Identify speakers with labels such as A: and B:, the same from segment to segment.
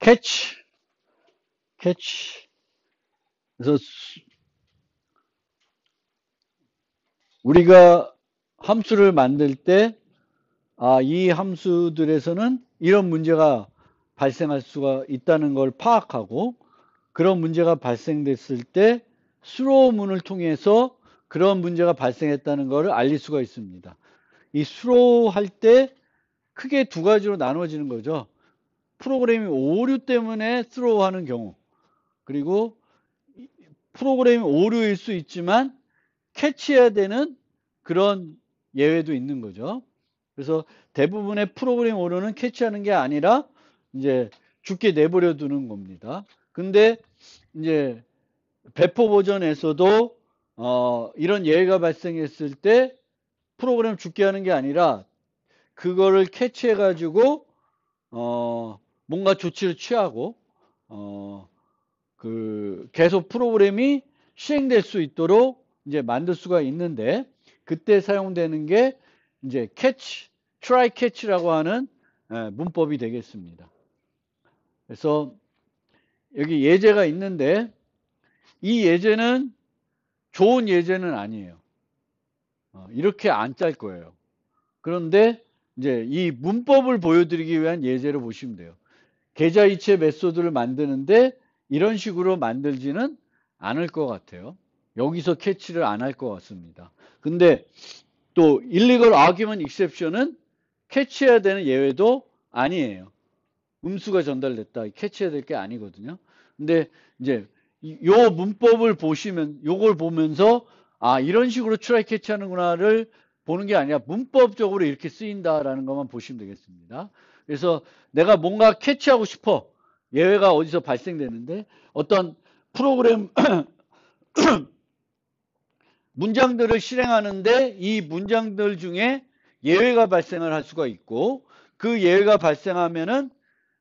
A: catch, catch. 그래서 우리가 함수를 만들 때, 이 함수들에서는 이런 문제가 발생할 수가 있다는 걸 파악하고, 그런 문제가 발생됐을 때 수로문을 통해서 그런 문제가 발생했다는 것을 알릴 수가 있습니다. 이 수로할 때 크게 두 가지로 나눠지는 거죠. 프로그램이 오류 때문에 스로우하는 경우, 그리고 프로그램이 오류일 수 있지만 캐치해야 되는 그런 예외도 있는 거죠. 그래서 대부분의 프로그램 오류는 캐치하는 게 아니라 이제 죽게 내버려 두는 겁니다. 근데 이제 배포 버전에서도 이런 예외가 발생했을 때 프로그램 죽게 하는 게 아니라 그거를 캐치해 가지고 뭔가 조치를 취하고 계속 프로그램이 실행될 수 있도록 이제 만들 수가 있는데, 그때 사용되는 게 이제 catch, try catch라고 하는 문법이 되겠습니다. 그래서 여기 예제가 있는데, 이 예제는 좋은 예제는 아니에요. 이렇게 안 짤 거예요. 그런데 이제 이 문법을 보여드리기 위한 예제를 보시면 돼요. 계좌이체 메소드를 만드는데 이런 식으로 만들지는 않을 것 같아요. 여기서 캐치를 안 할 것 같습니다. 근데 또 illegal argument exception은 캐치해야 되는 예외도 아니에요. 음수가 전달됐다. 캐치해야 될 게 아니거든요. 근데 이제 요 문법을 보시면, 요걸 보면서 이런 식으로 트라이 캐치하는구나를 보는 게 아니라 문법적으로 이렇게 쓰인다라는 것만 보시면 되겠습니다. 그래서 내가 뭔가 캐치하고 싶어. 예외가 어디서 발생되는데 어떤 프로그램 문장들을 실행하는데 이 문장들 중에 예외가 발생을 할 수가 있고, 그 예외가 발생하면은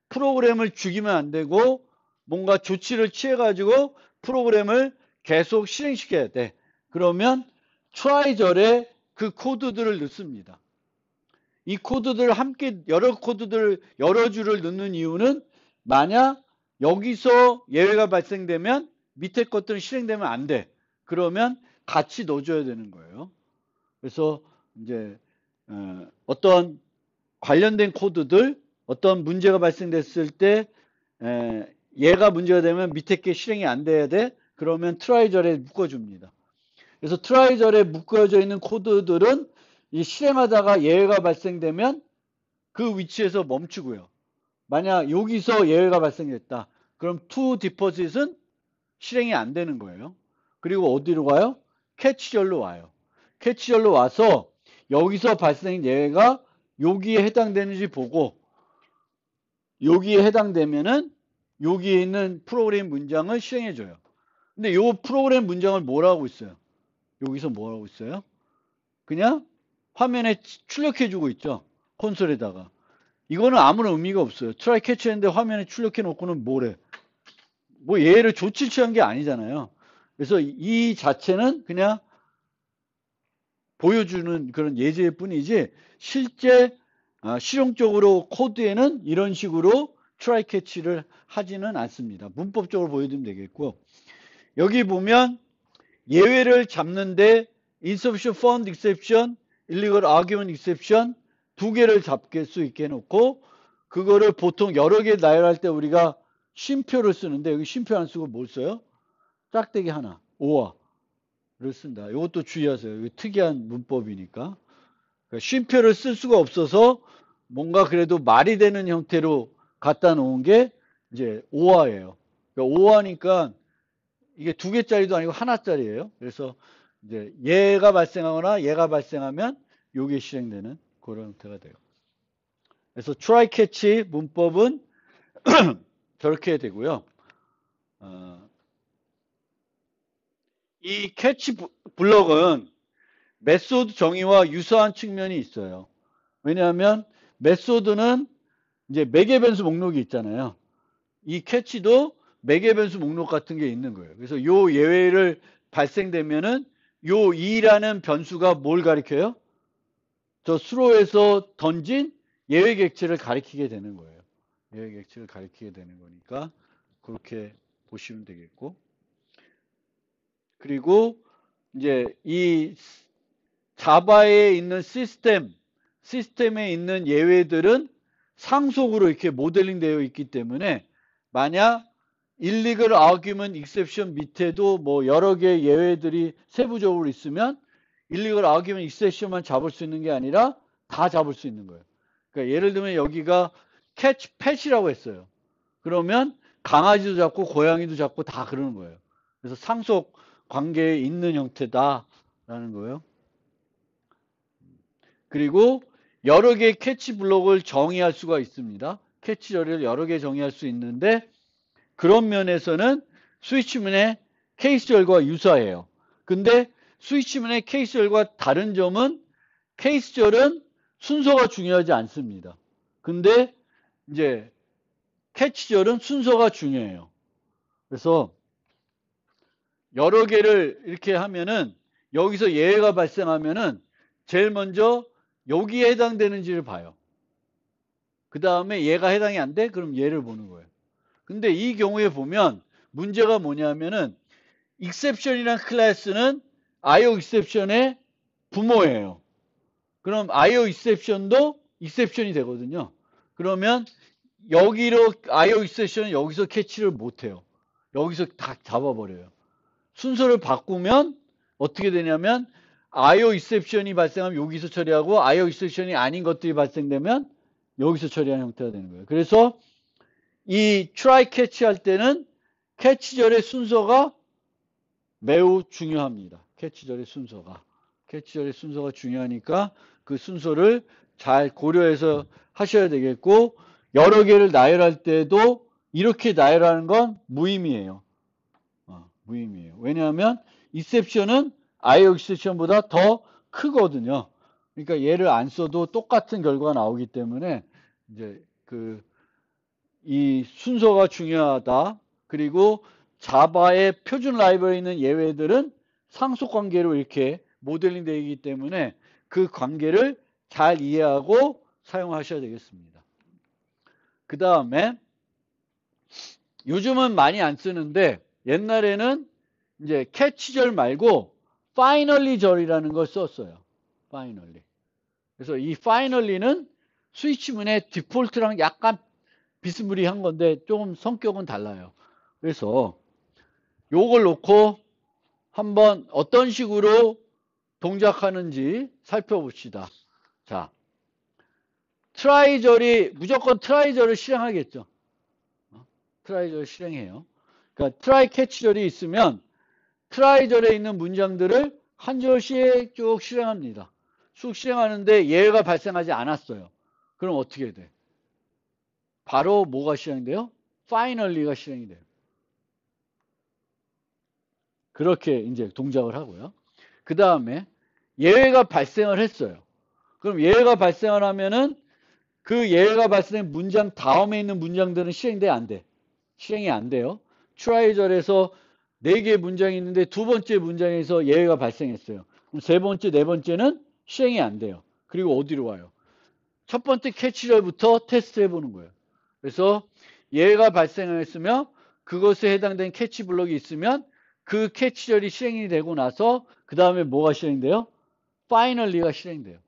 A: 프로그램을 죽이면 안 되고 뭔가 조치를 취해가지고 프로그램을 계속 실행시켜야 돼. 그러면 트라이절에 그 코드들을 넣습니다. 이 코드들을 함께 여러 줄을 넣는 이유는, 만약 여기서 예외가 발생되면 밑에 것들은 실행되면 안 돼. 그러면 같이 넣어줘야 되는 거예요. 그래서 이제 어떤 관련된 코드들, 어떤 문제가 발생됐을 때 얘가 문제가 되면 밑에 게 실행이 안 돼야 돼. 그러면 트라이절에 묶어줍니다. 그래서 트라이절에 묶어져 있는 코드들은 이 실행하다가 예외가 발생되면 그 위치에서 멈추고요. 만약 여기서 예외가 발생했다. 그럼 to deposit은 실행이 안 되는 거예요. 그리고 어디로 가요? 캐치절로 와요. 캐치절로 와서 여기서 발생한 예외가 여기에 해당되는지 보고, 여기에 해당되면은 여기에 있는 프로그램 문장을 실행해줘요. 근데 이 프로그램 문장을 뭐라고 있어요? 여기서 뭐라고 있어요? 그냥 화면에 출력해주고 있죠. 콘솔에다가. 이거는 아무런 의미가 없어요. 트라이 캐치했는데 화면에 출력해 놓고는 뭐래? 뭐 얘를 조치 취한 게 아니잖아요. 그래서 이 자체는 그냥 보여주는 그런 예제일 뿐이지, 실제 실용적으로 코드에는 이런 식으로 트라이 캐치를 하지는 않습니다. 문법적으로 보여드리면 되겠고, 여기 보면 예외를 잡는데 insufficient fund exception, illegal argument exception 두 개를 잡을 수 있게 해놓고, 그거를 보통 여러 개 나열할 때 우리가 쉼표를 쓰는데 여기 쉼표 안 쓰고 뭘 써요? 짝대기 하나, 오어를 쓴다. 이것도 주의하세요. 이거 특이한 문법이니까. 그러니까 쉼표를 쓸 수가 없어서 뭔가 그래도 말이 되는 형태로 갖다 놓은 게 이제 오어예요. 그러니까 오어니까 이게 두 개짜리도 아니고 하나짜리예요. 그래서 이제 얘가 발생하거나 얘가 발생하면 요게 실행되는 그런 형태가 돼요. 그래서 try catch 문법은 저렇게 되고요. 이 캐치 블럭은 메소드 정의와 유사한 측면이 있어요. 왜냐하면 메소드는 이제 매개 변수 목록이 있잖아요. 이 캐치도 매개 변수 목록 같은 게 있는 거예요. 그래서 요 예외를 발생되면은 요 2라는 변수가 뭘 가리켜요? 저 수로에서 던진 예외 객체를 가리키게 되는 거예요. 예외 객체를 가리키게 되는 거니까 그렇게 보시면 되겠고. 그리고 이제 이 자바에 있는 시스템에 있는 예외들은 상속으로 이렇게 모델링 되어 있기 때문에 만약 illegal argument exception 밑에도 뭐 여러 개의 예외들이 세부적으로 있으면 illegal argument exception만 잡을 수 있는 게 아니라 다 잡을 수 있는 거예요. 그러니까 예를 들면 여기가 catch pet이라고 했어요. 그러면 강아지도 잡고 고양이도 잡고 다 그러는 거예요. 그래서 상속 관계에 있는 형태다라는 거예요. 그리고 여러 개의 캐치 블록을 정의할 수가 있습니다. 캐치 처리를 여러 개 정의할 수 있는데 그런 면에서는 스위치문의 케이스절과 유사해요. 근데 스위치문의 케이스절과 다른 점은 케이스절은 순서가 중요하지 않습니다. 근데 이제 캐치절은 순서가 중요해요. 그래서 여러 개를 이렇게 하면은 여기서 예외가 발생하면은 제일 먼저 여기에 해당되는지를 봐요. 그 다음에 얘가 해당이 안 돼? 그럼 얘를 보는 거예요. 근데 이 경우에 보면 문제가 뭐냐면은 exception이란 클래스는 IO exception의 부모예요. 그럼 IO exception도 exception이 되거든요. 그러면 여기로 IO exception은 여기서 캐치를 못해요. 여기서 다 잡아버려요. 순서를 바꾸면 어떻게 되냐면 IO exception이 발생하면 여기서 처리하고 IO exception이 아닌 것들이 발생되면 여기서 처리하는 형태가 되는 거예요. 그래서 이 try catch 할 때는 캐치절의 순서가 매우 중요합니다. 캐치절의 순서가 중요하니까 그 순서를 잘 고려해서 하셔야 되겠고 여러 개를 나열할 때도 이렇게 나열하는 건 무의미해요. 무의미해요. 왜냐하면 exception은 IO exception보다 더 크거든요. 그러니까 얘를 안 써도 똑같은 결과가 나오기 때문에 이제 이 순서가 중요하다. 그리고 자바의 표준 라이브러리에 있는 예외들은 상속 관계로 이렇게 모델링 되어 있기 때문에 그 관계를 잘 이해하고 사용하셔야 되겠습니다. 그 다음에 요즘은 많이 안 쓰는데 옛날에는 이제 캐치절 말고 finally 절이라는 걸 썼어요. finally. 그래서 이 finally는 스위치문의 디폴트랑 약간 비스무리한 건데 조금 성격은 달라요. 그래서 요걸 놓고 한번 어떤 식으로 동작하는지 살펴봅시다. 자, 트라이절이 무조건 트라이절을 실행하겠죠. 트라이절을 실행해요. 그러니까 트라이 캐치절이 있으면 트라이절에 있는 문장들을 한 절씩 쭉 실행합니다. 쭉 실행하는데 예외가 발생하지 않았어요. 그럼 어떻게 돼? 바로 뭐가 실행돼요? finally가 실행이 돼요. 그렇게 이제 동작을 하고요. 그 다음에 예외가 발생을 했어요. 그럼 예외가 발생을 하면은 그 예외가 발생된 문장 다음에 있는 문장들은 실행돼 안 돼? 실행이 안 돼요. 트라이절에서 4개의 문장이 있는데 두 번째 문장에서 예외가 발생했어요. 그럼 세 번째, 네 번째는 실행이 안 돼요. 그리고 어디로 와요? 첫 번째 캐치절부터 테스트 해보는 거예요. 그래서 예외가 발생했으며 그것에 해당된 캐치 블록이 있으면 그 캐치절이 실행이 되고 나서 그 다음에 뭐가 실행돼요? finally가 실행돼요.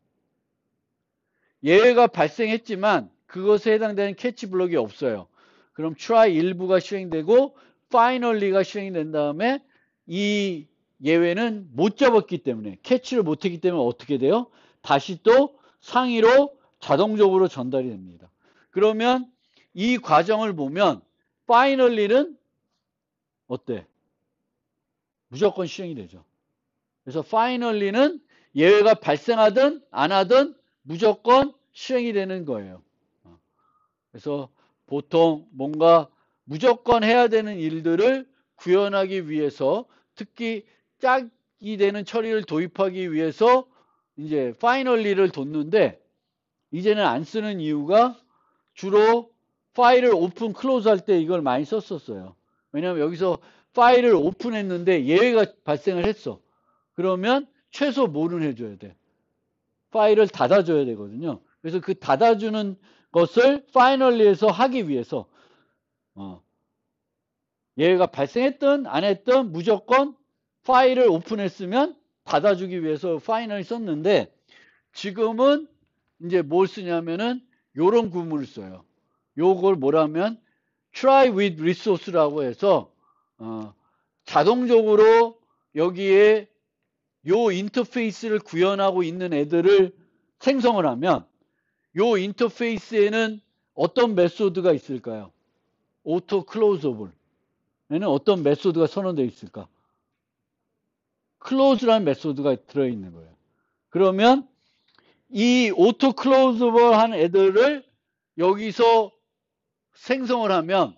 A: 예외가 발생했지만 그것에 해당되는 캐치 블록이 없어요. 그럼 try 일부가 실행되고 finally가 실행된 다음에 이 예외는 못 잡았기 때문에 캐치를 못했기 때문에 어떻게 돼요? 다시 또 상위로 자동적으로 전달이 됩니다. 그러면 이 과정을 보면 finally는 어때? 무조건 실행이 되죠. 그래서 finally는 예외가 발생하든 안 하든 무조건 실행이 되는 거예요. 그래서 보통 뭔가 무조건 해야 되는 일들을 구현하기 위해서 특히 짝이 되는 처리를 도입하기 위해서 이제 finally를 뒀는데 이제는 안 쓰는 이유가 주로 파일을 오픈 클로즈 할 때 이걸 많이 썼었어요. 왜냐하면 여기서 파일을 오픈했는데 예외가 발생을 했어. 그러면 최소 뭐는 해줘야 돼? 파일을 닫아줘야 되거든요. 그래서 그 닫아주는 것을 finally에서 하기 위해서 예외가 발생했든 안 했든 무조건 파일을 오픈했으면 닫아주기 위해서 finally 썼는데 지금은 이제 뭘 쓰냐면은 요런 구문을 써요. 요걸 뭐라면 try with resource라고 해서 자동적으로 여기에 요 인터페이스를 구현하고 있는 애들을 생성을 하면 요 인터페이스에는 어떤 메소드가 있을까요? auto closeable 에는 어떤 메소드가 선언되어 있을까? close라는 메소드가 들어있는 거예요. 그러면 이 auto closeable 한 애들을 여기서 생성을 하면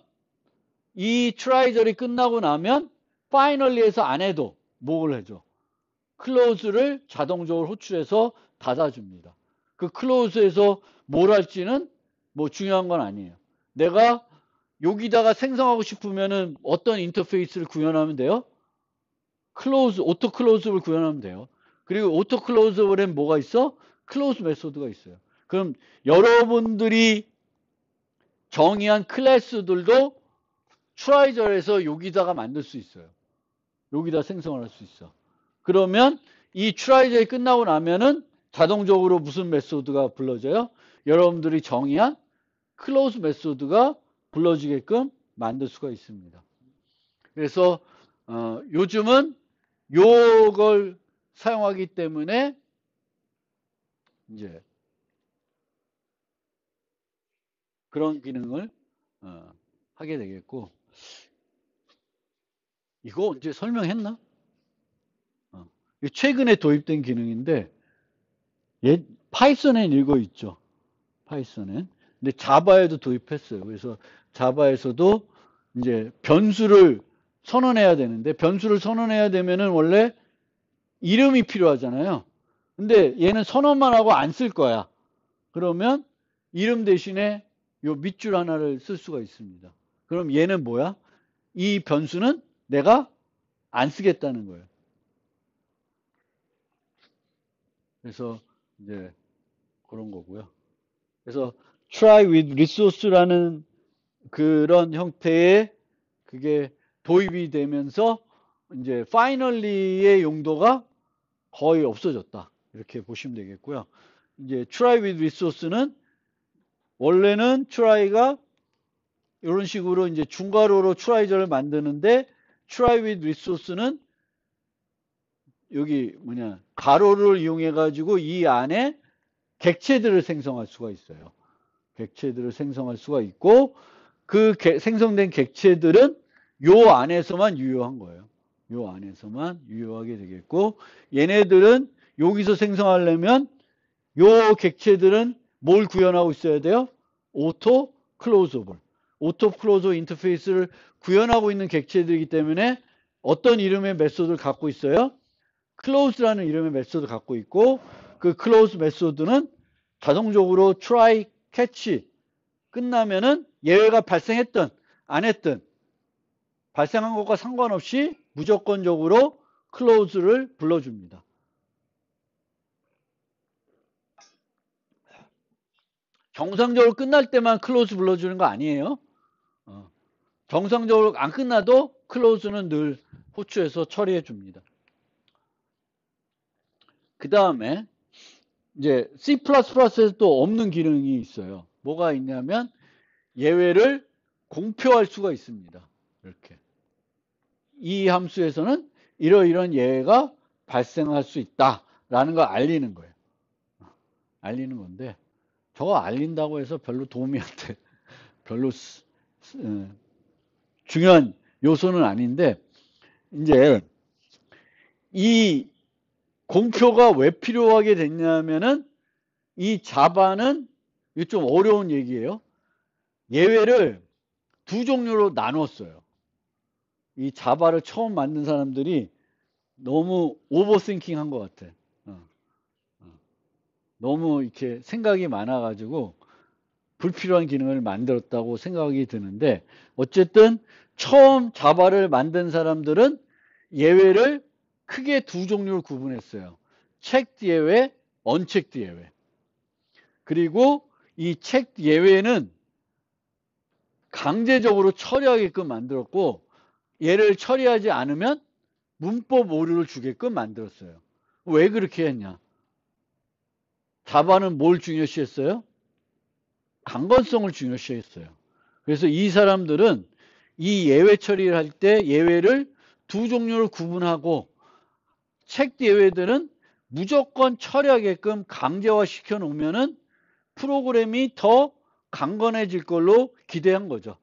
A: 이 트라이절이 끝나고 나면 finally에서 안 해도 뭘 해줘? close를 자동적으로 호출해서 닫아줍니다. 그 close에서 뭘 할지는 뭐 중요한 건 아니에요. 내가 여기다가 생성하고 싶으면은 어떤 인터페이스를 구현하면 돼요? close, auto close를 구현하면 돼요. 그리고 auto close에는 뭐가 있어? close 메소드가 있어요. 그럼 여러분들이 정의한 클래스들도 트라이절에서 여기다가 만들 수 있어요. 여기다 생성을 할 수 있어. 그러면 이 트라이절이 끝나고 나면은 자동적으로 무슨 메소드가 불러져요? 여러분들이 정의한 클로즈 메소드가 불러지게끔 만들 수가 있습니다. 그래서 요즘은 요걸 사용하기 때문에 이제 그런 기능을 하게 되겠고 이거 언제 설명했나? 최근에 도입된 기능인데 파이썬엔 이거 있죠. 파이썬엔. 근데 자바에도 도입했어요. 그래서 자바에서도 이제 변수를 선언해야 되는데 변수를 선언해야 되면은 원래 이름이 필요하잖아요. 근데 얘는 선언만 하고 안 쓸 거야. 그러면 이름 대신에 요 밑줄 하나를 쓸 수가 있습니다. 그럼 얘는 뭐야? 이 변수는 내가 안 쓰겠다는 거예요. 그래서 이제 그런 거고요. 그래서 try with resource라는 그런 형태의 그게 도입이 되면서 이제 finally의 용도가 거의 없어졌다. 이렇게 보시면 되겠고요. 이제 try with resource는 원래는 try가 이런 식으로 이제 중괄호로 try절을 만드는데 try with resource는 여기 가로를 이용해 가지고 이 안에 객체들을 생성할 수가 있어요. 객체들을 생성할 수가 있고 그 생성된 객체들은 요 안에서만 유효한 거예요. 요 안에서만 유효하게 되겠고 얘네들은 여기서 생성하려면 요 객체들은 뭘 구현하고 있어야 돼요? 오토 클로즈able. 오토 클로즈 인터페이스를 구현하고 있는 객체들이기 때문에 어떤 이름의 메소드를 갖고 있어요? close라는 이름의 메소드를 갖고 있고 그 close 메소드는 자동적으로 try, catch 끝나면은 예외가 발생했든 안 했든 발생한 것과 상관없이 무조건적으로 close를 불러줍니다. 정상적으로 끝날 때만 close 불러주는 거 아니에요. 정상적으로 안 끝나도 close는 늘 호출해서 처리해 줍니다. 그 다음에 이제 C++에서 또 없는 기능이 있어요. 뭐가 있냐면 예외를 공표할 수가 있습니다. 이렇게. 이 함수에서는 이러이러한 예외가 발생할 수 있다라는 걸 알리는 거예요. 알리는 건데 저거 알린다고 해서 별로 도움이 안 돼. 별로 중요한 요소는 아닌데 이제 이 공표가 왜 필요하게 됐냐면은 이 자바는 이게 좀 어려운 얘기예요. 예외를 두 종류로 나눴어요. 이 자바를 처음 만든 사람들이 너무 오버싱킹 한 것 같아. 너무 이렇게 생각이 많아가지고 불필요한 기능을 만들었다고 생각이 드는데 어쨌든 처음 자바를 만든 사람들은 예외를 크게 두 종류로 구분했어요. 체크드 예외, 언체크드 예외. 그리고 이 책 예외는 강제적으로 처리하게끔 만들었고, 얘를 처리하지 않으면 문법 오류를 주게끔 만들었어요. 왜 그렇게 했냐? 자바는 뭘 중요시했어요? 강건성을 중요시했어요. 그래서 이 사람들은 이 예외 처리를 할 때 예외를 두 종류를 구분하고, 책 예외들은 무조건 처리하게끔 강제화 시켜 놓으면은 프로그램이 더 강건해질 걸로 기대한 거죠.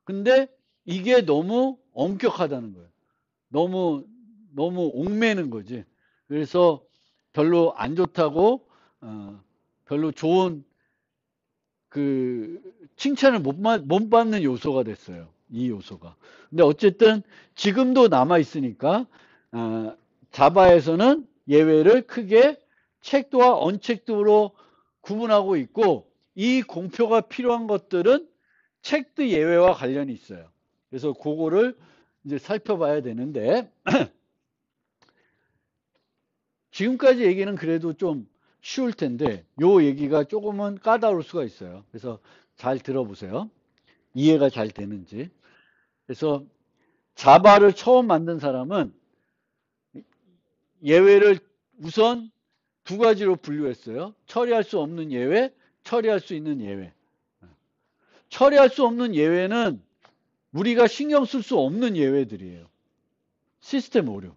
A: 근데 이게 너무 엄격하다는 거예요. 너무 옥매는 거지. 그래서 별로 안 좋다고, 별로 좋은 그 칭찬을 못 받는 요소가 됐어요. 이 요소가. 근데 어쨌든 지금도 남아 있으니까 자바에서는 예외를 크게 책도와 언책도로 구분하고 있고, 이 공표가 필요한 것들은 책도 예외와 관련이 있어요. 그래서 그거를 이제 살펴봐야 되는데, 지금까지 얘기는 그래도 좀 쉬울 텐데 요 얘기가 조금은 까다로울 수가 있어요. 그래서 잘 들어보세요. 이해가 잘 되는지. 그래서 자바를 처음 만든 사람은 예외를 우선 두 가지로 분류했어요. 처리할 수 없는 예외, 처리할 수 있는 예외. 처리할 수 없는 예외는 우리가 신경 쓸 수 없는 예외들이에요. 시스템 오류.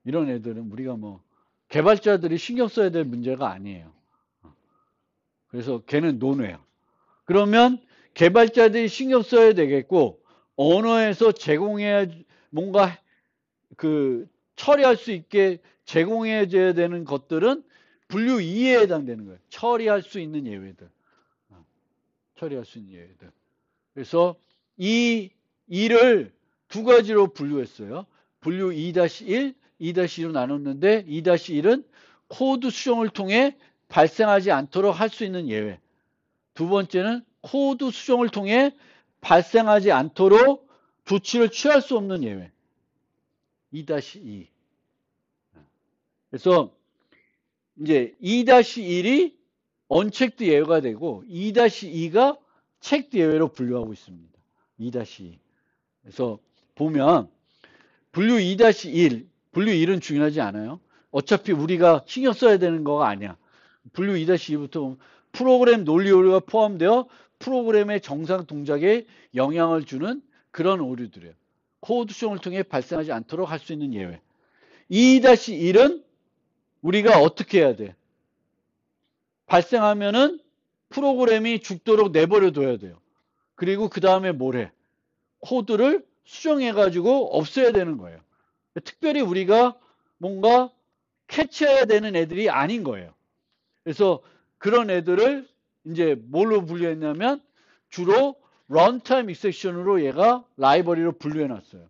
A: 이런 애들은 우리가 뭐 개발자들이 신경 써야 될 문제가 아니에요. 그래서 걔는 논외야. 그러면 개발자들이 신경 써야 되겠고, 언어에서 제공해야, 뭔가 그 처리할 수 있게 제공해 줘야 되는 것들은 분류 2에 해당되는 거예요. 처리할 수 있는 예외들. 처리할 수 있는 예외들. 그래서 이 일을 두 가지로 분류했어요. 분류 2-1, 2-2로 나눴는데 2-1은 코드 수정을 통해 발생하지 않도록 할 수 있는 예외. 두 번째는 코드 수정을 통해 발생하지 않도록 조치를 취할 수 없는 예외. 2-2. 그래서 이제 2-1이 언체크드 예외가 되고 2-2가 체크드 예외로 분류하고 있습니다. 2-2. 그래서 보면 분류 2-1, 분류 1은 중요하지 않아요. 어차피 우리가 신경 써야 되는 거가 아니야. 분류 2-2부터 프로그램 논리 오류가 포함되어 프로그램의 정상 동작에 영향을 주는 그런 오류들이에요. 코드 수정을 통해 발생하지 않도록 할 수 있는 예외. 2-1은 우리가 어떻게 해야 돼? 발생하면은 프로그램이 죽도록 내버려 둬야 돼요. 그리고 그 다음에 뭘 해? 코드를 수정해가지고 없애야 되는 거예요. 특별히 우리가 뭔가 캐치해야 되는 애들이 아닌 거예요. 그래서 그런 애들을 이제 뭘로 분류했냐면 주로 런타임 익셉션으로 얘가 라이브러리로 분류해 놨어요.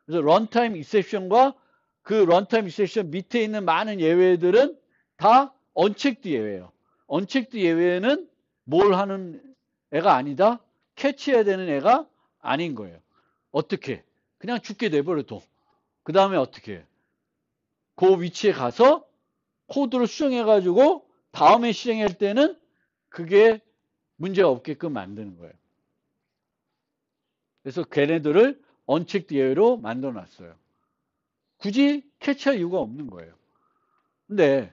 A: 그래서 런타임 익셉션과 그 런타임 익셉션 밑에 있는 많은 예외들은 다 언체크드 예외예요. 언체크드 예외는 뭘 하는 애가 아니다? 캐치해야 되는 애가 아닌 거예요. 어떻게? 그냥 죽게 내버려둬. 그 다음에 어떻게 해? 그 위치에 가서 코드를 수정해가지고 다음에 실행할 때는 그게 문제가 없게끔 만드는 거예요. 그래서 걔네들을 언체크드 예외로 만들어 놨어요. 굳이 캐치할 이유가 없는 거예요. 근데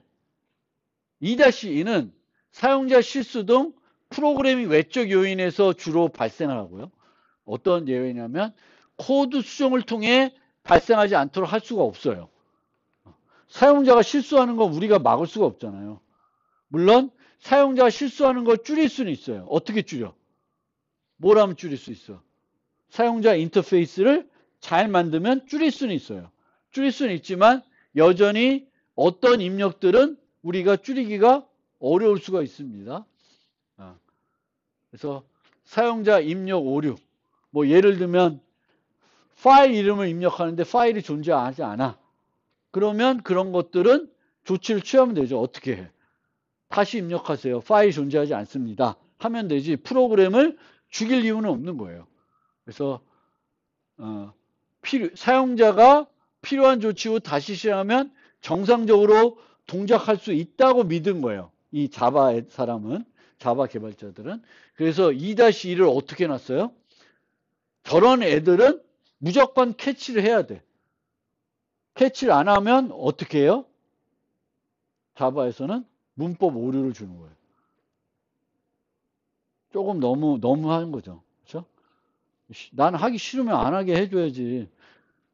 A: 2-2는 사용자 실수 등 프로그래밍 외적 요인에서 주로 발생을 하고요. 어떤 예외냐면 코드 수정을 통해 발생하지 않도록 할 수가 없어요. 사용자가 실수하는 건 우리가 막을 수가 없잖아요. 물론 사용자가 실수하는 걸 줄일 수는 있어요. 어떻게 줄여? 뭘 하면 줄일 수 있어? 사용자 인터페이스를 잘 만들면 줄일 수는 있어요. 줄일 수는 있지만 여전히 어떤 입력들은 우리가 줄이기가 어려울 수가 있습니다. 그래서 사용자 입력 오류, 뭐 예를 들면 파일 이름을 입력하는데 파일이 존재하지 않아. 그러면 그런 것들은 조치를 취하면 되죠. 어떻게 해? 다시 입력하세요. 파일이 존재하지 않습니다. 하면 되지. 프로그램을 죽일 이유는 없는 거예요. 그래서 사용자가 필요한 조치 후 다시 실행하면 정상적으로 동작할 수 있다고 믿은 거예요. 이 자바 사람은. 자바 개발자들은. 그래서 2-2를 어떻게 놨어요? 저런 애들은 무조건 캐치를 해야 돼. 캐치를 안 하면 어떻게 해요? 자바에서는 문법 오류를 주는 거예요. 조금 너무 하는 거죠. 그렇죠? 나는 하기 싫으면 안 하게 해줘야지.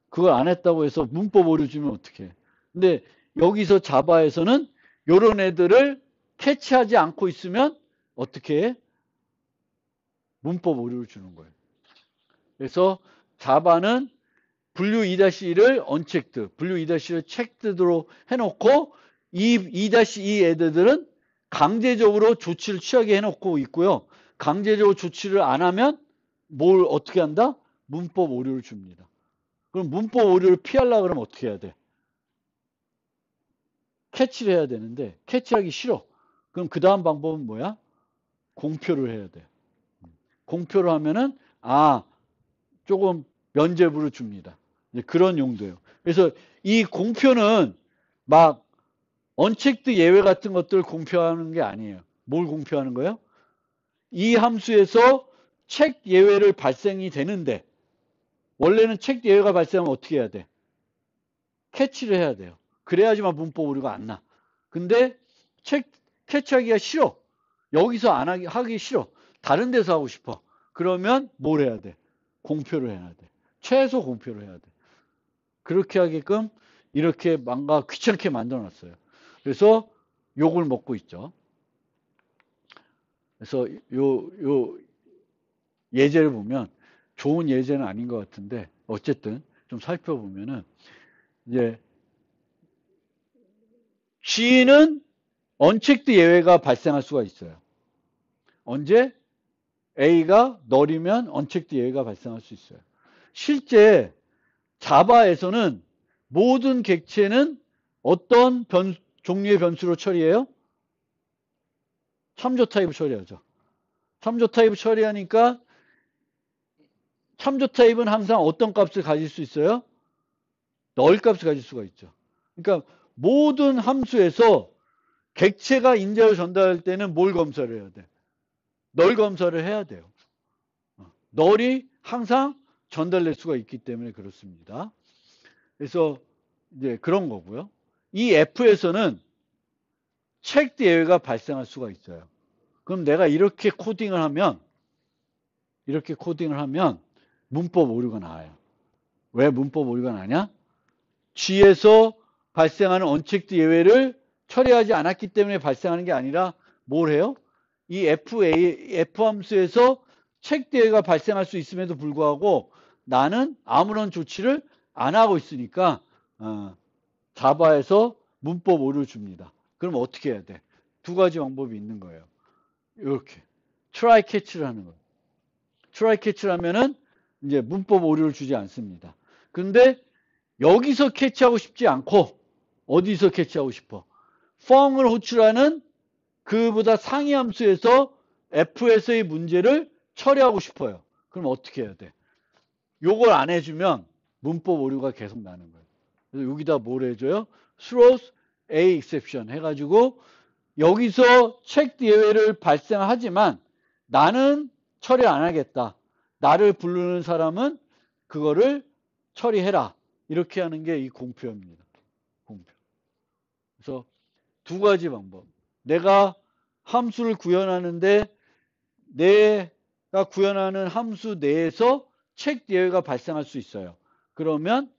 A: 그걸 안 했다고 해서 문법 오류 주면 어떡해. 근데 여기서 자바에서는 요런 애들을 캐치하지 않고 있으면 어떻게 해? 문법 오류를 주는 거예요. 그래서 자바는 분류 2-2를 unchecked, 분류 2-2를 checked로 해놓고 이 2-2 애들은 강제적으로 조치를 취하게 해놓고 있고요. 강제적으로 조치를 안 하면 뭘 어떻게 한다? 문법 오류를 줍니다. 그럼 문법 오류를 피하려고 그러면 어떻게 해야 돼? 캐치를 해야 되는데 캐치하기 싫어. 그럼 그 다음 방법은 뭐야? 공표를 해야 돼. 공표를 하면은 조금 면죄부를 줍니다. 그런 용도예요. 그래서 이 공표는 막 언체크드 예외 같은 것들을 공표하는 게 아니에요. 뭘 공표하는 거예요? 이 함수에서 책 예외를 발생이 되는데 원래는 책 예외가 발생하면 어떻게 해야 돼? 캐치를 해야 돼요. 그래야지만 문법 오류가 안 나. 근데 캐치하기가 싫어. 여기서 안 하기 싫어. 다른 데서 하고 싶어. 그러면 뭘 해야 돼? 공표를 해야 돼. 최소 공표를 해야 돼. 그렇게 하게끔 이렇게 뭔가 귀찮게 만들어 놨어요. 그래서 욕을 먹고 있죠. 그래서 요 예제를 보면 좋은 예제는 아닌 것 같은데 어쨌든 좀 살펴보면은 이제 G는 언체크드 예외가 발생할 수가 있어요. 언제? A가 널이면 언체크드 예외가 발생할 수 있어요. 실제 자바에서는 모든 객체는 어떤 종류의 변수로 처리해요? 참조 타입을 처리하죠. 참조 타입을 처리하니까 참조 타입은 항상 어떤 값을 가질 수 있어요? 널 값을 가질 수가 있죠. 그러니까 모든 함수에서 객체가 인자로 전달할 때는 뭘 검사를 해야 돼? 널 검사를 해야 돼요. 널이 항상 전달될 수가 있기 때문에 그렇습니다. 그래서 이제 그런 거고요. 이 F에서는 체크드 예외가 발생할 수가 있어요. 그럼 내가 이렇게 코딩을 하면 문법 오류가 나와요. 왜 문법 오류가 나냐? G에서 발생하는 언체크드 예외를 처리하지 않았기 때문에 발생하는 게 아니라 뭘 해요? 이 F 함수에서 체크드 예외가 발생할 수 있음에도 불구하고 나는 아무런 조치를 안 하고 있으니까 자바에서 문법 오류를 줍니다. 그럼 어떻게 해야 돼? 두 가지 방법이 있는 거예요. 이렇게 try catch를 하는 거예요. try catch를 하면은 이제 문법 오류를 주지 않습니다. 근데 여기서 캐치하고 싶지 않고 어디서 캐치하고 싶어? 펑을 호출하는 그보다 상위 함수에서 F에서의 문제를 처리하고 싶어요. 그럼 어떻게 해야 돼? 요걸 안 해주면 문법 오류가 계속 나는 거예요. 그래서 여기다 뭘 해줘요? throws a exception 해가지고 여기서 체크 예외를 발생하지만 나는 처리 안 하겠다. 나를 부르는 사람은 그거를 처리해라. 이렇게 하는 게 이 공표입니다. 공표. 그래서 두 가지 방법. 내가 함수를 구현하는데 내가 구현하는 함수 내에서 체크 예외가 발생할 수 있어요. 그러면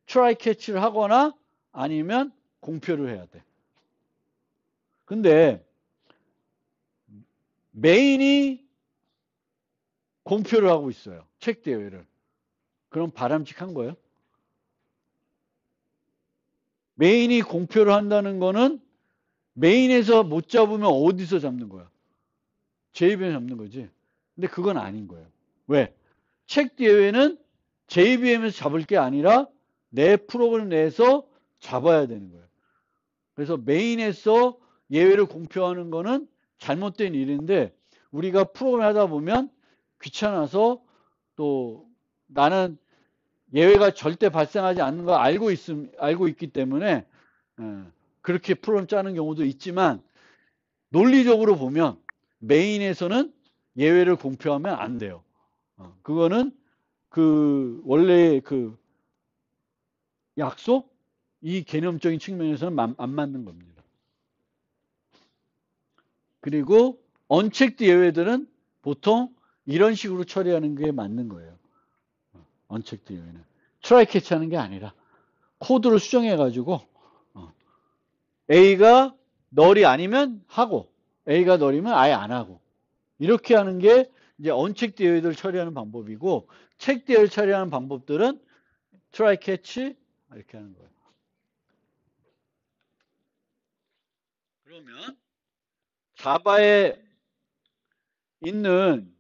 A: try catch를 하거나 아니면 공표를 해야 돼. 근데 메인이 공표를 하고 있어요. 체크 예외를. 그럼 바람직한 거예요? 메인이 공표를 한다는 거는 메인에서 못 잡으면 어디서 잡는 거야? JVM 잡는 거지. 근데 그건 아닌 거예요. 왜? 체크 예외는 JVM에서 잡을 게 아니라 내 프로그램 내에서 잡아야 되는 거예요. 그래서 메인에서 예외를 공표하는 거는 잘못된 일인데 우리가 프로그램 하다 보면 귀찮아서 또 나는 예외가 절대 발생하지 않는 걸 알고 있기 때문에 그렇게 프로그램 짜는 경우도 있지만 논리적으로 보면 메인에서는 예외를 공표하면 안 돼요. 그거는 그 원래 그 약속 이 개념적인 측면에서는 안 맞는 겁니다. 그리고 언체크드 예외들은 보통 이런 식으로 처리하는 게 맞는 거예요. 언체크드 예외는 트라이 캐치하는 게 아니라 코드를 수정해 가지고 A가 널이 아니면 하고 A가 널이면 아예 안 하고 이렇게 하는 게 이제 언체크드 예외들을 처리하는 방법이고 체크드 예외를 처리하는 방법들은 트라이 캐치 이렇게 하는 거예요. 그러면 자바에 있는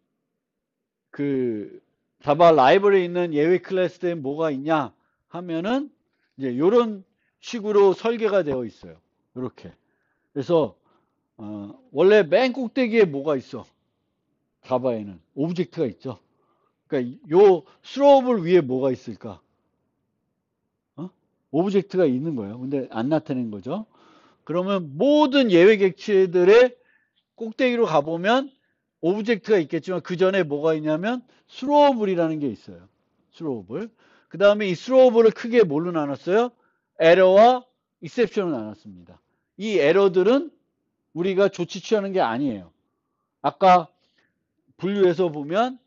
A: 그 자바 라이브러리에 있는 예외 클래스들에 뭐가 있냐 하면은 이제 이런 식으로 설계가 되어 있어요. 이렇게. 그래서 원래 맨 꼭대기에 뭐가 있어? 자바에는 오브젝트가 있죠. 그러니까 요 스로우블 위에 뭐가 있을까? 오브젝트가 있는 거예요. 근데 안 나타낸 거죠. 그러면 모든 예외 객체들의 꼭대기로 가보면 오브젝트가 있겠지만 그 전에 뭐가 있냐면 스로우블이라는 게 있어요. 스로우블. 그 다음에 이 스로우블을 크게 뭘로 나눴어요? 에러와 익셉션으로 나눴습니다. 이 에러들은 우리가 조치 취하는 게 아니에요. 아까 분류해서 보면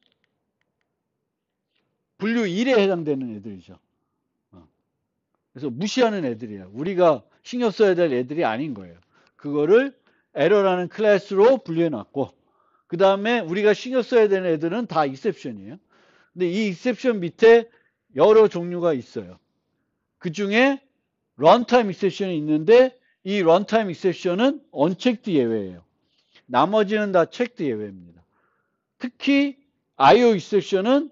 A: 분류 1에 해당되는 애들이죠. 그래서 무시하는 애들이에요. 우리가 신경 써야 될 애들이 아닌 거예요. 그거를 에러라는 클래스로 분류해 놨고 그 다음에 우리가 신경 써야 되는 애들은 다 익셉션이에요. 근데 이 익셉션 밑에 여러 종류가 있어요. 그 중에 런타임 익셉션이 있는데 이 런타임 익셉션은 언체크드 예외예요. 나머지는 다 체크드 예외입니다. 특히 IO 익셉션은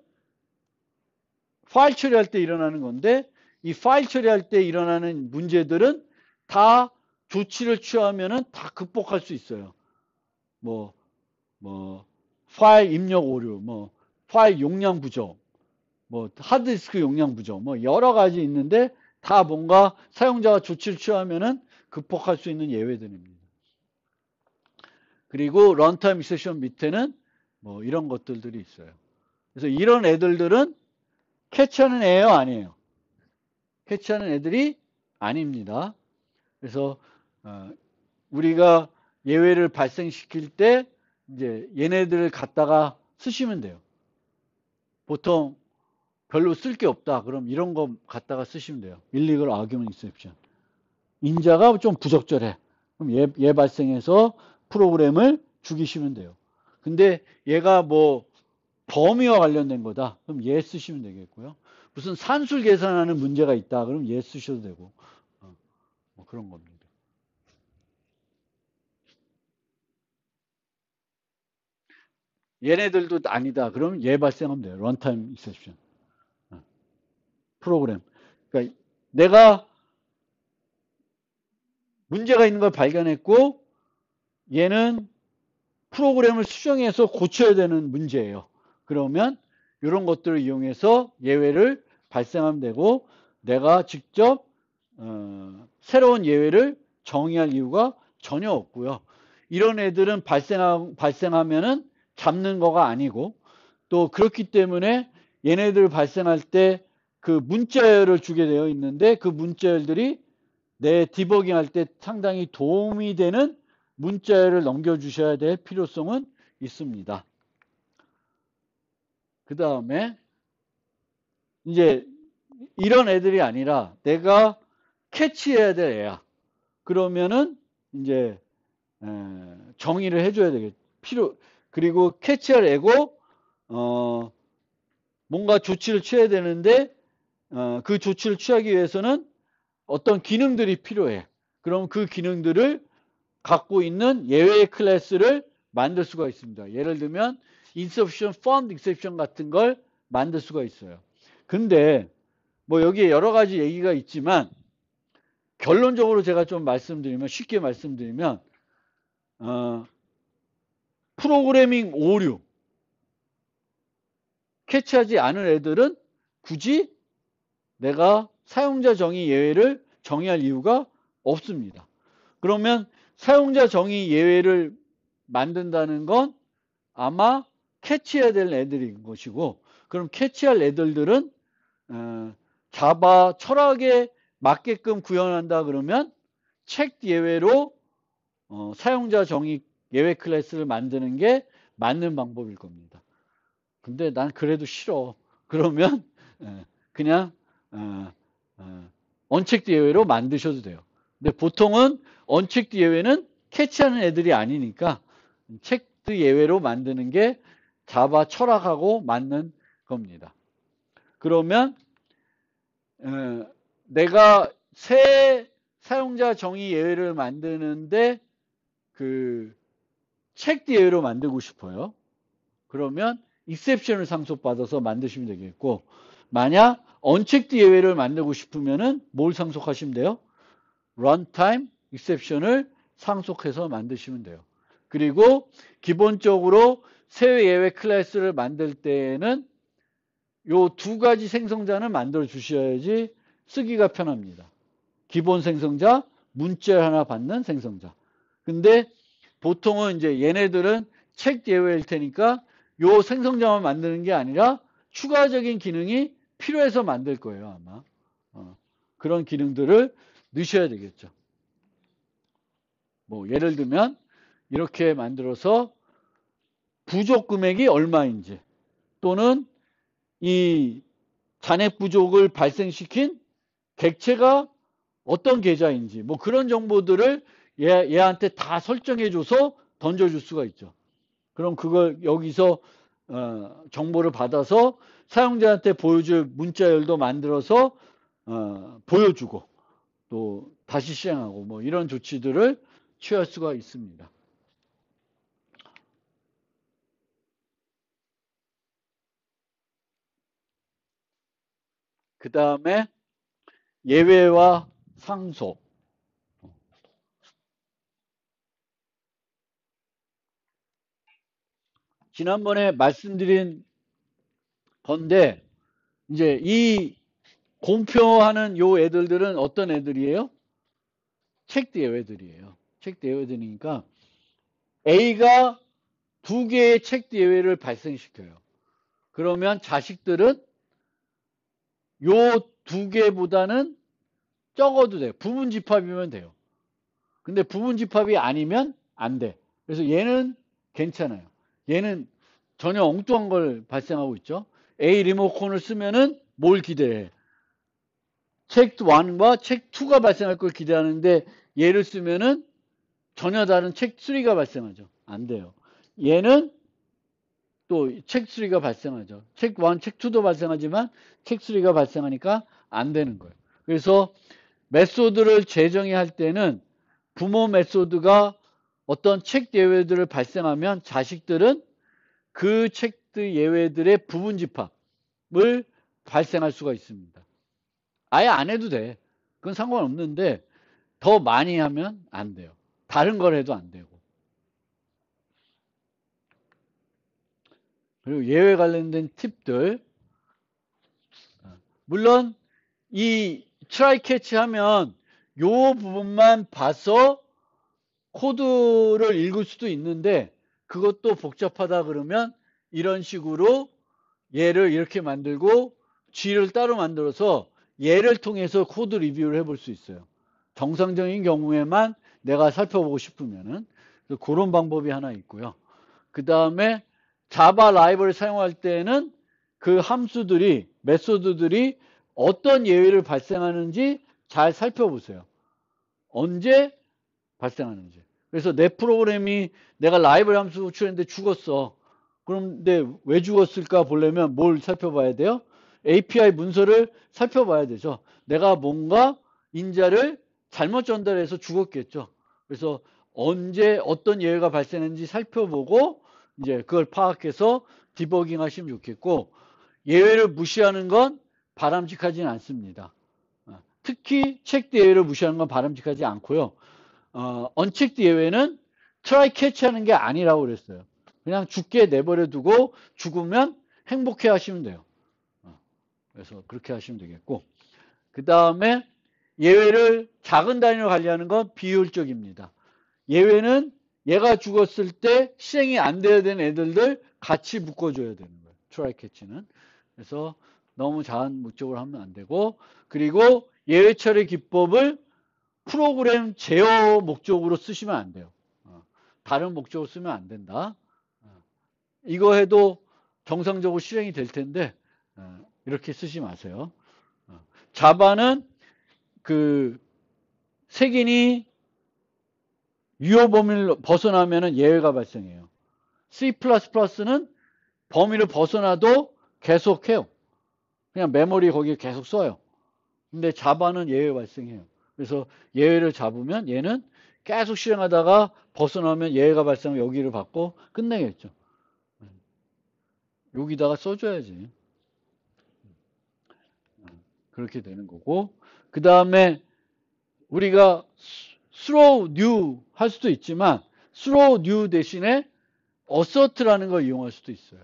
A: 파일 처리할 때 일어나는 건데 이 파일 처리할 때 일어나는 문제들은 다 조치를 취하면은 다 극복할 수 있어요. 뭐 파일 입력 오류, 파일 용량 부족, 하드디스크 용량 부족, 여러 가지 있는데 다 뭔가 사용자가 조치를 취하면은 극복할 수 있는 예외들입니다. 그리고 런타임 익셉션 밑에는 이런 것들이 있어요. 그래서 이런 애들은 캐치하는 애예요, 아니에요? 캐치하는 애들이 아닙니다. 그래서 우리가 예외를 발생시킬 때 이제 얘네들을 갖다가 쓰시면 돼요. 보통 별로 쓸 게 없다. 그럼 이런 거 갖다가 쓰시면 돼요. illegal argument exception. 인자가 좀 부적절해. 그럼 얘 발생해서 프로그램을 죽이시면 돼요. 근데 얘가 범위와 관련된 거다. 그럼 얘 쓰시면 되겠고요. 무슨 산술 계산하는 문제가 있다. 그럼 얘 쓰셔도 되고. 그런 겁니다. 얘네들도 아니다. 그러면 얘 발생하면 돼요. 런타임 익셉션. 프로그램. 그러니까 내가 문제가 있는 걸 발견했고 얘는 프로그램을 수정해서 고쳐야 되는 문제예요. 그러면 이런 것들을 이용해서 예외를 발생하면 되고 내가 직접 새로운 예외를 정의할 이유가 전혀 없고요. 이런 애들은 발생하면은 잡는 거가 아니고 또 그렇기 때문에 얘네들 발생할 때 그 문자열을 주게 되어 있는데 그 문자열들이 내 디버깅 할 때 상당히 도움이 되는 문자열을 넘겨주셔야 될 필요성은 있습니다. 그 다음에 이제 이런 애들이 아니라 내가 캐치해야 될 애야. 그러면은 이제 정의를 해줘야 되겠. 그리고 캐치할 애고 뭔가 조치를 취해야 되는데 그 조치를 취하기 위해서는 어떤 기능들이 필요해. 그럼 그 기능들을 갖고 있는 예외 클래스를 만들 수가 있습니다. 예를 들면 insufficient fund exception 같은 걸 만들 수가 있어요. 근데 여기에 여러 가지 얘기가 있지만 결론적으로 제가 좀 쉽게 말씀드리면 프로그래밍 오류 캐치하지 않은 애들은 굳이 내가 사용자 정의 예외를 정의할 이유가 없습니다. 그러면 사용자 정의 예외를 만든다는 건 아마 캐치해야 될 애들인 것이고, 그럼 캐치할 애들들은 자바 철학에 맞게끔 구현한다 그러면 책 예외로 사용자 정의 예외 클래스를 만드는 게 맞는 방법일 겁니다. 근데 난 그래도 싫어. 그러면 그냥 언체크드 예외로 만드셔도 돼요. 근데 보통은 언체크드 예외는 캐치하는 애들이 아니니까 체크드 예외로 만드는 게 자바 철학하고 맞는 겁니다. 그러면 내가 새 사용자 정의 예외를 만드는데 그 체크드 예외로 만들고 싶어요. 그러면 exception을 상속받아서 만드시면 되겠고, 만약 unchecked 예외를 만들고 싶으면은 뭘 상속하시면 돼요? runtime exception을 상속해서 만드시면 돼요. 그리고 기본적으로 새 예외 클래스를 만들 때에는 요 두 가지 생성자는 만들어 주셔야지 쓰기가 편합니다. 기본 생성자, 문자 하나 받는 생성자. 근데 보통은 이제 얘네들은 책 예외일 테니까 요 생성자만 만드는 게 아니라 추가적인 기능이 필요해서 만들 거예요, 아마. 그런 기능들을 넣으셔야 되겠죠. 뭐 예를 들면 이렇게 만들어서 부족 금액이 얼마인지, 또는 이 잔액 부족을 발생시킨 객체가 어떤 계좌인지, 뭐 그런 정보들을 얘한테 다 설정해줘서 던져줄 수가 있죠. 그럼 그걸 여기서 정보를 받아서 사용자한테 보여줄 문자열도 만들어서 보여주고 또 다시 실행하고 뭐 이런 조치들을 취할 수가 있습니다. 그 다음에 예외와 상속. 지난번에 말씀드린 건데, 이제 이 공표하는 요 애들들은 어떤 애들이에요? 체크드 예외들이에요. 체크드 예외들이니까 A가 두 개의 체크드 예외를 발생시켜요. 그러면 자식들은 요 두 개보다는 적어도 돼요. 부분 집합이면 돼요. 근데 부분 집합이 아니면 안 돼. 그래서 얘는 괜찮아요. 얘는 전혀 엉뚱한 걸 발생하고 있죠. A 리모컨을 쓰면은 뭘 기대해? 책 1과 책 2가 발생할 걸 기대하는데 얘를 쓰면은 전혀 다른 책 3가 발생하죠. 안 돼요. 얘는 또 책 3가 발생하죠. 책 1, 책 2도 발생하지만 책 3가 발생하니까 안 되는 거예요. 그래서 메소드를 재정의할 때는 부모 메소드가 어떤 책 예외들을 발생하면 자식들은 그 책들 예외들의 부분 집합을 발생할 수가 있습니다. 아예 안 해도 돼. 그건 상관없는데 더 많이 하면 안 돼요. 다른 걸 해도 안 되고. 그리고 예외 관련된 팁들. 물론 이 트라이 캐치 하면 요 부분만 봐서 코드를 읽을 수도 있는데 그것도 복잡하다 그러면 이런 식으로 얘를 이렇게 만들고 G를 따로 만들어서 얘를 통해서 코드 리뷰를 해볼 수 있어요. 정상적인 경우에만 내가 살펴보고 싶으면은 그런 방법이 하나 있고요. 그 다음에 자바 라이브를 사용할 때는 그 함수들이 메소드들이 어떤 예외를 발생하는지 잘 살펴보세요. 언제 발생하는지. 그래서 내 프로그램이 내가 라이브러리 함수 호출했는데 죽었어. 그런데 왜 죽었을까 보려면 뭘 살펴봐야 돼요? API 문서를 살펴봐야 되죠. 내가 뭔가 인자를 잘못 전달해서 죽었겠죠. 그래서 언제 어떤 예외가 발생했는지 살펴보고 이제 그걸 파악해서 디버깅 하시면 좋겠고, 예외를 무시하는 건 바람직하지는 않습니다. 특히 체크드 예외를 무시하는 건 바람직하지 않고요. 언체크드 예외는 트라이 캐치하는 게 아니라고 그랬어요. 그냥 죽게 내버려 두고 죽으면 행복해 하시면 돼요. 그래서 그렇게 하시면 되겠고, 그 다음에 예외를 작은 단위로 관리하는 건 비효율적입니다. 예외는 얘가 죽었을 때 실행이 안 돼야 되는 애들들 같이 묶어줘야 되는 거예요. try catch는. 그래서 너무 자한 목적으로 하면 안 되고, 그리고 예외 처리 기법을 프로그램 제어 목적으로 쓰시면 안 돼요. 다른 목적으로 쓰면 안 된다. 이거 해도 정상적으로 실행이 될 텐데 이렇게 쓰지 마세요. 자바는 그 색인이 유효 범위를 벗어나면 예외가 발생해요. C++는 범위를 벗어나도 계속해요. 그냥 메모리 거기에 계속 써요. 근데 자바는 예외 발생해요. 그래서 예외를 잡으면 얘는 계속 실행하다가 벗어나면 예외가 발생하면 여기를 받고 끝내겠죠. 여기다가 써줘야지. 그렇게 되는 거고, 그 다음에 우리가 throw new 할 수도 있지만 throw new 대신에 assert라는 걸 이용할 수도 있어요.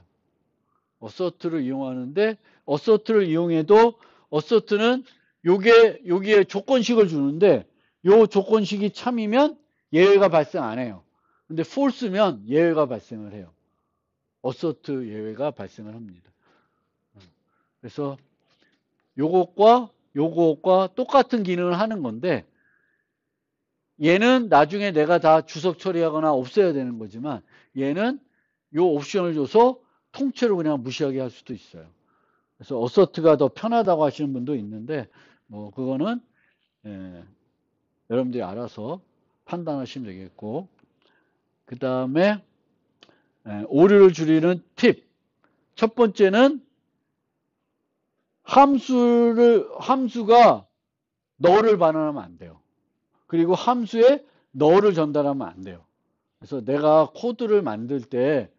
A: assert를 이용하는데 assert를 이용해도 assert는 여기에 조건식을 주는데 요 조건식이 참이면 예외가 발생 안 해요. 근데 false면 예외가 발생을 해요. assert 예외가 발생을 합니다. 그래서 요것과 똑같은 기능을 하는 건데 얘는 나중에 내가 다 주석 처리하거나 없애야 되는 거지만 얘는 요 옵션을 줘서 통째로 그냥 무시하게 할 수도 있어요. 그래서 어서트가 더 편하다고 하시는 분도 있는데 뭐 그거는 여러분들이 알아서 판단하시면 되겠고, 그 다음에 오류를 줄이는 팁. 첫 번째는 함수가 너를 반환하면 안 돼요. 그리고 함수에 너를 전달하면 안 돼요. 그래서 내가 코드를 만들 때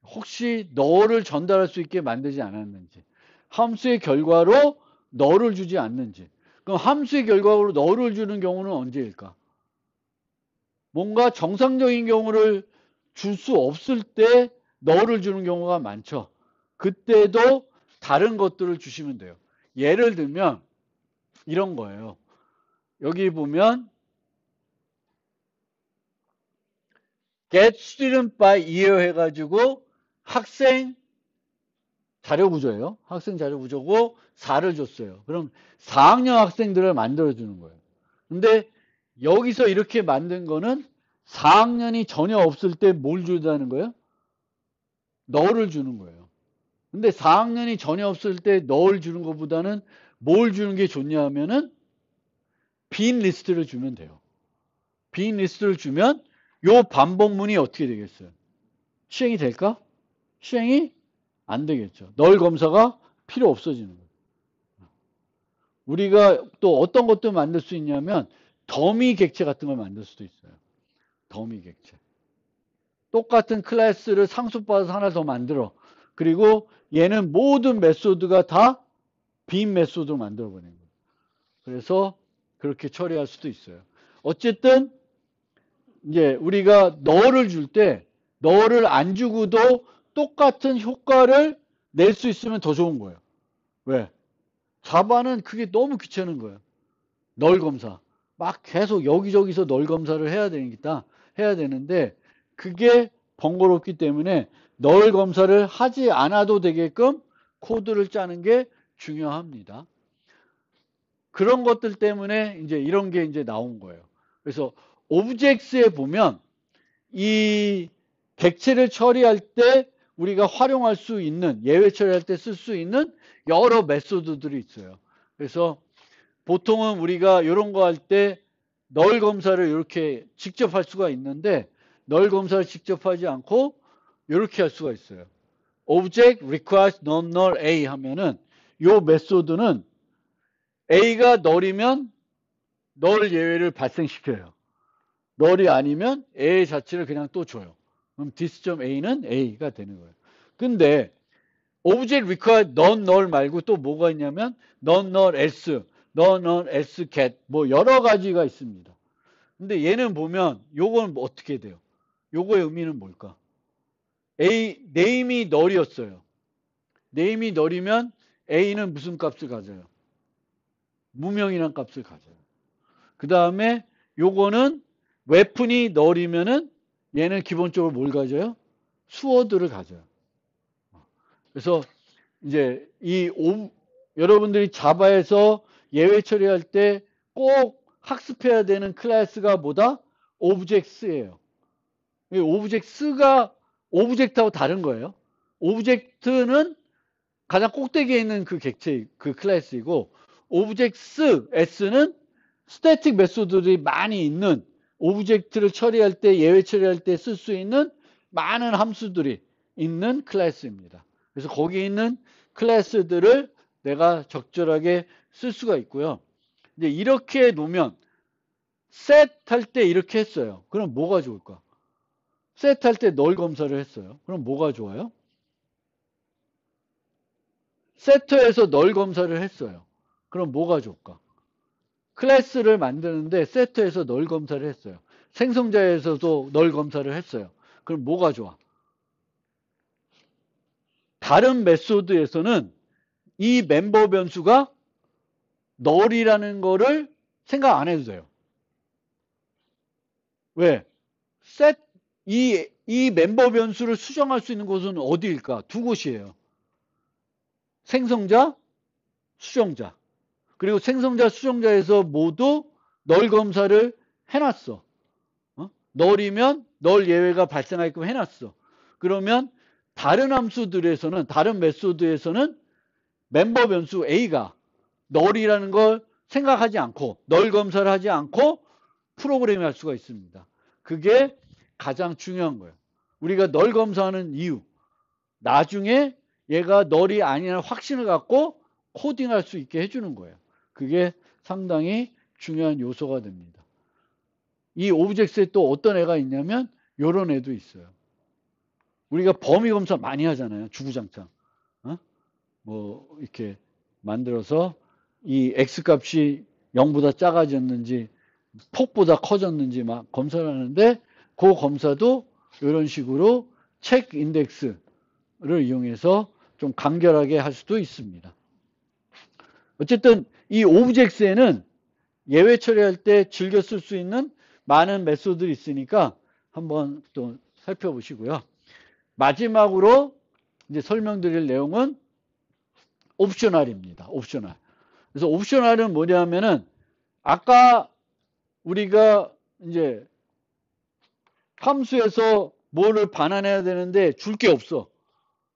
A: 혹시 너를 전달할 수 있게 만들지 않았는지, 함수의 결과로 너를 주지 않는지. 그럼 함수의 결과로 너를 주는 경우는 언제일까? 뭔가 정상적인 경우를 줄 수 없을 때 너를 주는 경우가 많죠. 그때도 다른 것들을 주시면 돼요. 예를 들면 이런 거예요. 여기 보면 get student by year 해가지고 학생 자료 구조예요. 학생 자료 구조고 4를 줬어요. 그럼 4학년 학생들을 만들어주는 거예요. 근데 여기서 이렇게 만든 거는 4학년이 전혀 없을 때 뭘 주다는 거예요? 너를 주는 거예요. 근데 4학년이 전혀 없을 때 너를 주는 것보다는 뭘 주는 게 좋냐 하면은 빈 리스트를 주면 돼요. 빈 리스트를 주면 요 반복문이 어떻게 되겠어요? 시행이 될까? 시행이 안 되겠죠. 널 검사가 필요 없어지는 거예요. 우리가 또 어떤 것도 만들 수 있냐면 더미 객체 같은 걸 만들 수도 있어요. 더미 객체. 똑같은 클래스를 상속받아서 하나 더 만들어. 그리고 얘는 모든 메소드가 다 빈 메소드로 만들어버리는 거예요. 그래서 그렇게 처리할 수도 있어요. 어쨌든 이제 우리가 너를 줄 때 너를 안 주고도 똑같은 효과를 낼 수 있으면 더 좋은 거예요. 왜? 자바는 그게 너무 귀찮은 거예요. 널 검사. 막 계속 여기저기서 널 검사를 해야 되는데 그게 번거롭기 때문에 널 검사를 하지 않아도 되게끔 코드를 짜는 게 중요합니다. 그런 것들 때문에 이제 이런 게 이제 나온 거예요. 그래서 오브젝트에 보면 이 객체를 처리할 때 우리가 활용할 수 있는, 예외 처리할 때 쓸 수 있는 여러 메소드들이 있어요. 그래서 보통은 우리가 이런 거 할 때 널 검사를 이렇게 직접 할 수가 있는데 널 검사를 직접 하지 않고 이렇게 할 수가 있어요. Object requires non-null A 하면은 이 메소드는 A가 널이면 널 예외를 발생시켜요. 널이 아니면 A 자체를 그냥 또 줘요. 그럼 this.a는 A가 되는 거예요. 근데 object require non-null 말고 또 뭐가 있냐면 non-null else, non-null else get 뭐 여러 가지가 있습니다. 근데 얘는 보면 요건 뭐 어떻게 돼요? 요거의 의미는 뭘까? name이 null이었어요. name이 null이면 A는 무슨 값을 가져요? 무명이란 값을 가져요. 그 다음에 요거는 웨폰이 null이면은 얘는 기본적으로 뭘 가져요? 수어들을 가져요. 그래서 이제 여러분들이 자바에서 예외 처리할 때 꼭 학습해야 되는 클래스가 뭐다? 오브젝트예요. 오브젝트하고 다른 거예요. 오브젝트는 가장 꼭대기에 있는 그 객체, 그 클래스이고, 오브젝트 S는 스태틱 메소드들이 많이 있는, 오브젝트를 처리할 때, 예외 처리할 때 쓸 수 있는 많은 함수들이 있는 클래스입니다. 그래서 거기 있는 클래스들을 내가 적절하게 쓸 수가 있고요. 이제 이렇게 놓으면, 셋 할 때 이렇게 했어요. 그럼 뭐가 좋을까? 셋 할 때 널 검사를 했어요. 그럼 뭐가 좋아요? 세터에서 널 검사를 했어요. 그럼 뭐가 좋을까? 클래스를 만드는데 세터에서 널 검사를 했어요. 생성자에서도 널 검사를 했어요. 그럼 뭐가 좋아? 다른 메소드에서는 이 멤버 변수가 널이라는 거를 생각 안 해도 돼요. 왜? 이 멤버 변수를 수정할 수 있는 곳은 어디일까? 두 곳이에요. 생성자, 수정자. 그리고 생성자, 수정자에서 모두 널 검사를 해놨어. 널이면 널 예외가 발생하게끔 해놨어. 그러면 다른 함수들에서는, 다른 메소드에서는 멤버 변수 A가 널이라는 걸 생각하지 않고, 널 검사를 하지 않고 프로그램을 할 수가 있습니다. 그게 가장 중요한 거예요. 우리가 널 검사하는 이유. 나중에 얘가 널이 아니라는 확신을 갖고 코딩할 수 있게 해주는 거예요. 그게 상당히 중요한 요소가 됩니다. 이 오브젝트에 또 어떤 애가 있냐면 요런 애도 있어요. 우리가 범위 검사 많이 하잖아요. 주구장창. 뭐 이렇게 만들어서 이 X값이 0보다 작아졌는지 폭보다 커졌는지 막 검사를 하는데 그 검사도 이런 식으로 체크 인덱스를 이용해서 좀 간결하게 할 수도 있습니다. 어쨌든 이 오브젝트에는 예외 처리할 때 즐겨 쓸 수 있는 많은 메소드들이 있으니까 한번 또 살펴보시고요. 마지막으로 이제 설명드릴 내용은 옵셔널입니다. 옵셔널. 그래서 옵셔널은 뭐냐면은 아까 우리가 이제 함수에서 뭐를 반환해야 되는데 줄 게 없어.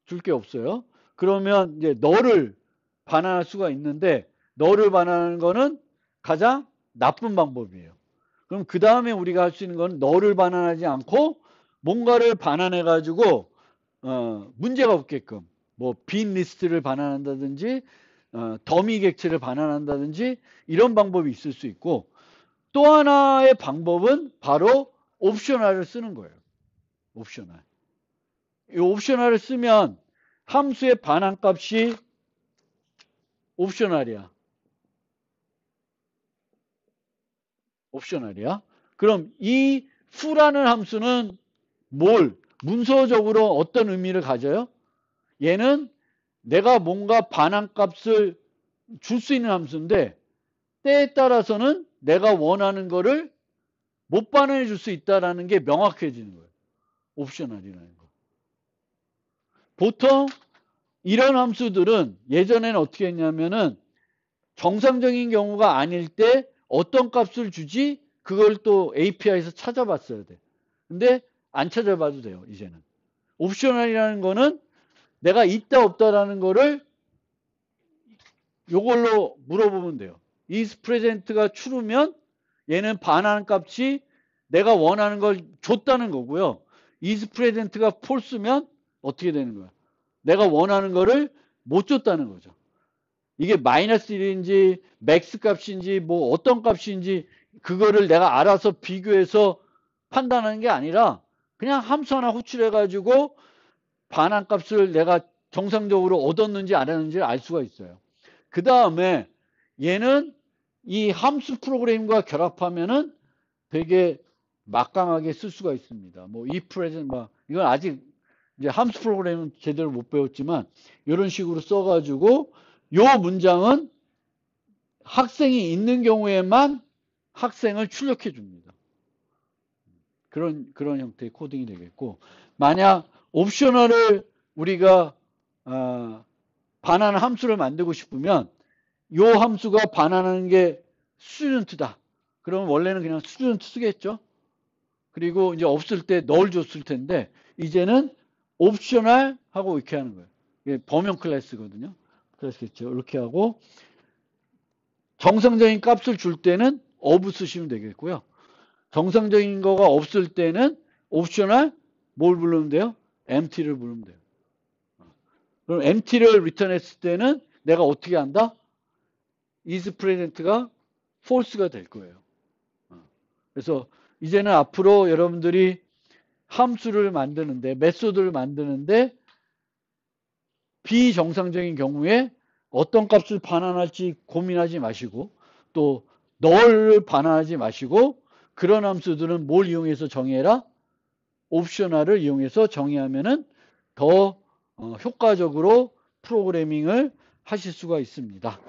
A: 줄 게 없어요. 그러면 이제 너를 반환할 수가 있는데 너를 반환하는 거는 가장 나쁜 방법이에요. 그럼 그 다음에 우리가 할 수 있는 건 너를 반환하지 않고 뭔가를 반환해 가지고 문제가 없게끔 뭐 빈 리스트를 반환한다든지 더미 객체를 반환한다든지 이런 방법이 있을 수 있고 또 하나의 방법은 바로 옵셔널을 쓰는 거예요. 옵셔널. 이 옵셔널을 쓰면 함수의 반환값이 옵셔널이야. 옵셔널이야. 그럼 이 f라는 함수는 문서적으로 어떤 의미를 가져요? 얘는 내가 뭔가 반환값을 줄 수 있는 함수인데 때에 따라서는 내가 원하는 거를 못 반환해 줄 수 있다는 게 명확해지는 거예요. 옵셔널이라는 거. 보통 이런 함수들은 예전에는 어떻게 했냐면은 정상적인 경우가 아닐 때 어떤 값을 주지? 그걸 또 API에서 찾아봤어야 돼. 근데 안 찾아봐도 돼요, 이제는. 옵셔널이라는 거는 내가 있다 없다라는 거를 요걸로 물어보면 돼요. is present가 true면 얘는 반환 값이 내가 원하는 걸 줬다는 거고요. is present가 false면 어떻게 되는 거야? 내가 원하는 거를 못 줬다는 거죠. 이게 마이너스 1인지 맥스 값인지 뭐 어떤 값인지 그거를 내가 알아서 비교해서 판단하는 게 아니라 그냥 함수 하나 호출해 가지고 반환 값을 내가 정상적으로 얻었는지 안 얻었는지를 알 수가 있어요. 그 다음에 얘는 이 함수 프로그램과 결합하면은 되게 막강하게 쓸 수가 있습니다. 뭐 if present 이건 아직 이제 함수 프로그램은 제대로 못 배웠지만 이런 식으로 써가지고 요 문장은 학생이 있는 경우에만 학생을 출력해 줍니다. 그런 형태의 코딩이 되겠고, 만약 옵셔널을 우리가 반환 함수를 만들고 싶으면 이 함수가 반환하는 게 스튜던트다. 그러면 원래는 그냥 스튜던트 쓰겠죠. 그리고 이제 없을 때 널 줬을 텐데 이제는 옵셔널 하고 이렇게 하는 거예요. 이게 범용 클래스거든요. 그렇겠죠. 이렇게 하고 정상적인 값을 줄 때는 of 쓰시면 되겠고요. 정상적인 거가 없을 때는 옵셔널 뭘 부르면 돼요? empty를 부르면 돼요. 그럼 empty를 리턴했을 때는 내가 어떻게 한다? is present가 false가 될 거예요. 그래서 이제는 앞으로 여러분들이 함수를 만드는데, 메소드를 만드는데 비정상적인 경우에 어떤 값을 반환할지 고민하지 마시고 또 널을 반환하지 마시고 그런 함수들은 뭘 이용해서 정의해라? 옵셔널을 이용해서 정의하면은 더 효과적으로 프로그래밍을 하실 수가 있습니다.